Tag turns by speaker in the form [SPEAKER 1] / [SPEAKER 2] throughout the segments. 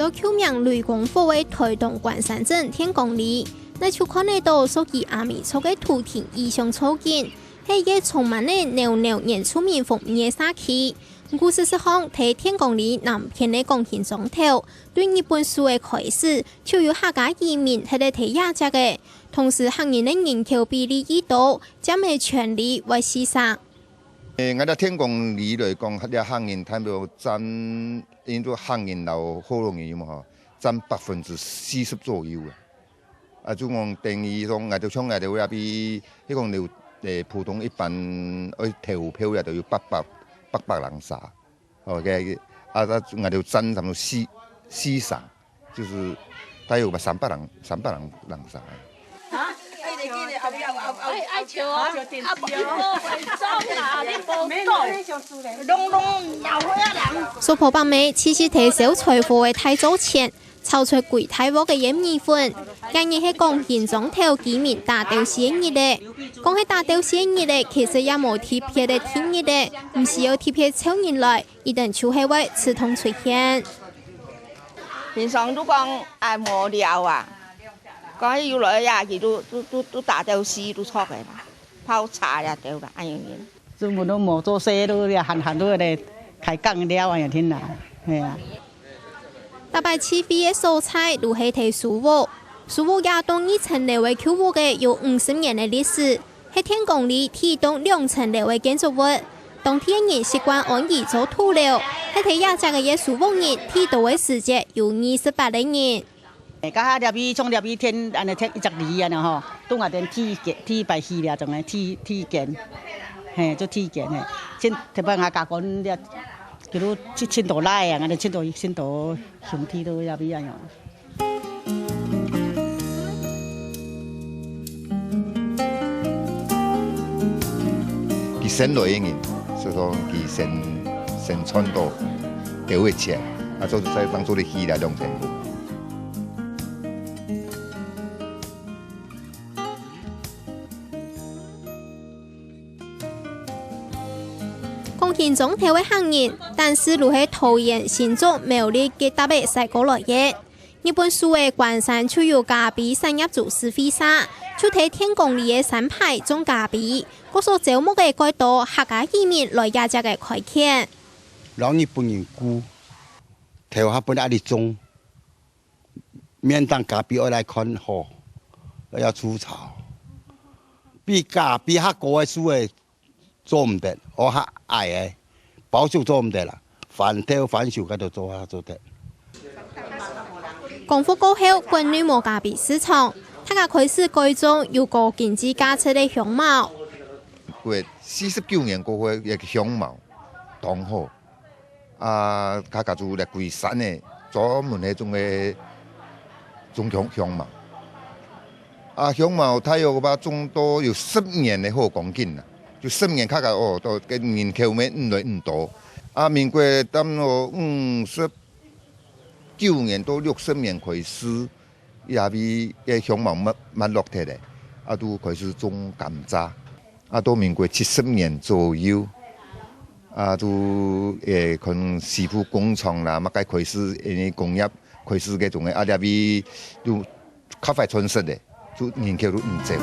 [SPEAKER 1] 有口名雷公火为台东关山镇天公里，那就看得到属于阿米族的土田异常粗劲，係一個充滿了牛原住民風味嘅社區。故事是講喺天公里南片嘅貢獻總頭，對日本書嘅開始，就有客家移民喺度睇亞籍嘅，同時客人嘅人口比例亦多，將係全力為施殺。
[SPEAKER 2] 我哋天公里來講，啲客人睇到佔，應該客人有好容易嘛，佔40%左右嘅。就講定義講，我哋從我哋會比呢個牛普通一般投票也都要800人殺，嘅我哋佔差唔多四成，就是大約300人殺。
[SPEAKER 1] 蘇婆伯妹次次提小財富嘅太早前，炒出鬼太鍋嘅鹽米粉，今日係貢獻總頭幾面打掉時日咧。講起打掉時日咧，其實也冇貼片嘅天日咧，唔是有貼片超人來，一定就係為刺痛出現。
[SPEAKER 3] 平常都講無聊啊。講起要來呀，佢都打掉絲都錯嘅啦，泡茶呀掉啦，哎呀！
[SPEAKER 4] 全部都冇做事都行都嚟開工了啊！天哪，係啊！
[SPEAKER 1] 大擺起飛嘅蔬菜都係睇樹屋，樹屋也當2層樓嘅舊屋嘅有50年嘅歷史，喺天公里提供2層樓嘅建築物，當地人習慣按宜做土樓，喺睇亞籍嘅樹屋人提到嘅時節有28年。
[SPEAKER 4] 家下入從入天，安尼聽1里啊，吼，都話點梯擺起了，仲係梯建，嘿，做梯建嘿，先特別我家講啲，佢都千多來啊，我哋千多上梯都入邊樣。
[SPEAKER 2] 佢先來嘅人，所以講佢先傳到掉嘅錢，做在當做啲起來兩成。
[SPEAKER 1] 貢獻總體嘅客人，但是如係桃園新竹苗栗嘅特別賽過來嘅。日本書嘅關山就有咖比產業組織會殺，就睇天公里嘅山牌種咖比，嗰所招募嘅改多客家移民來亞籍嘅開墾。
[SPEAKER 5] 老日本人雇，頭下本阿啲種，免當咖比我來看好，要除草，比咖比客國嘅書嘅。做唔得，我嚇捱嘅，保守做唔得啦，反挑反手嗰度做得。
[SPEAKER 1] 功夫過後，國內冇咖比市場，大家開始改種有個經濟價值嘅香茅。
[SPEAKER 2] 49年過後，一個香茅當好，家住嚟貴山嘅專門嗰種嘅種香茅。香茅它有把種多有10年嘅好講緊啦。就10年卡到嘅人口咪唔多。民國當我59年到60年開始，也比嘅香茅慢落嚟咧，都開始種甘蔗。到民國70年左右，都可師傅工廠啦，乜嘅開始工業開始嘅種嘅，也比都較快傳承咧，就人口都唔少。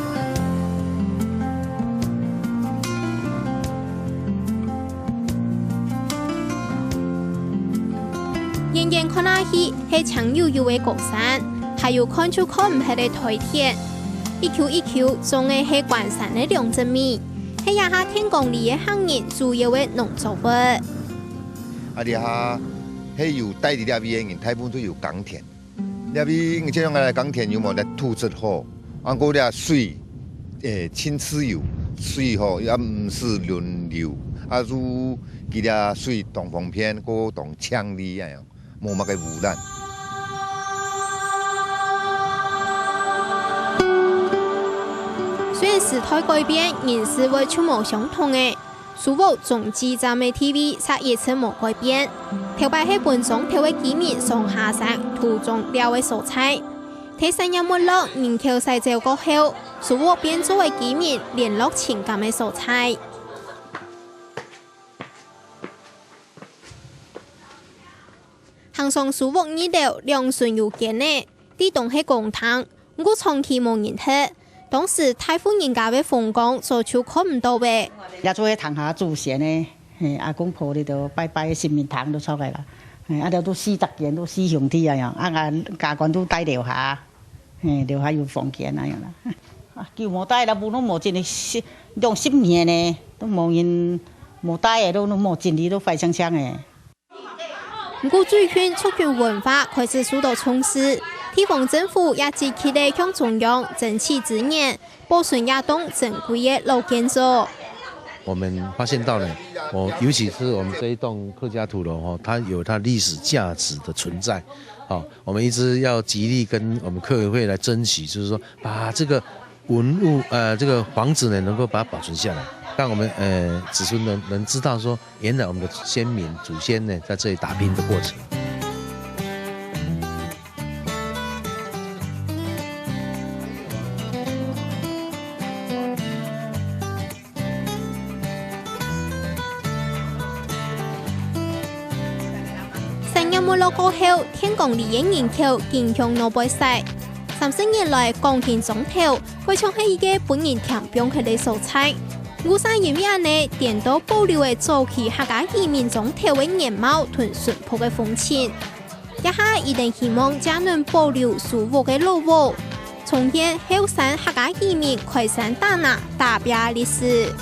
[SPEAKER 2] 遠遠看下去係長悠悠嘅高山，還有看就看唔起嘅台鐵，一丘種嘅係關山嘅兩隻米，係亞下天公里嘅客人主要嘅農作物。啲下係有帶啲啲嘅人，大部分都有耕田。呢邊即係我哋耕田有冇咧土質好，按嗰啲水親自有水好，也唔是輪流，就佢啲水當方便，嗰當強力一樣。冇乜嘅污染。雖然時代改變，人事會出冇相同嘅。樹屋總基站嘅 TV 實一直冇改變。頭擺喺本種頭嘅居民上下山途中料嘅蔬菜。睇產業沒落，人口細照過後，樹屋變作為居民聯絡情感嘅蔬菜。
[SPEAKER 1] 行上舒服二流，良顺有见呢，地洞係公堂，我長期冇人睇。當時太夫人家嘅風光，做就看唔到嘅。
[SPEAKER 4] 也做喺堂下祖先呢，阿公婆呢度拜拜神明堂都出嚟啦，啊都40件都4兄弟啊樣，啊家官都帶留下，留下有房間啊樣啦。叫冇帶啦，冇都冇進嚟用10年呢，都冇人冇帶嘅都冇進嚟都快槍槍嘅。
[SPEAKER 1] 古最近促進文化開始受到重視，地方政府也積極地向中央爭取資源，保存亞東珍貴的老建築。
[SPEAKER 6] 我們發現到呢，尤其是我們這一棟客家土樓它有它歷史價值的存在。我們一直要極力跟我們客委會來爭取，就是說把這個文物，這個房子呢，能夠把它保存下來。讓我們子孫能知道說，原來我們的先民祖先呢，在這裡打拼的過程。
[SPEAKER 1] 3月末過後，天公里嘅人口經向諾貝西。30年來，鋼琴總頭會唱係一個本人田邊佢哋所採。古山因為安尼，顛倒保留嘅早期客家移民總頭嘅面貌同淳樸嘅風情，一下一定希望將能保留舒服嘅老屋，重現後生客家移民開山打拿打拼歷史。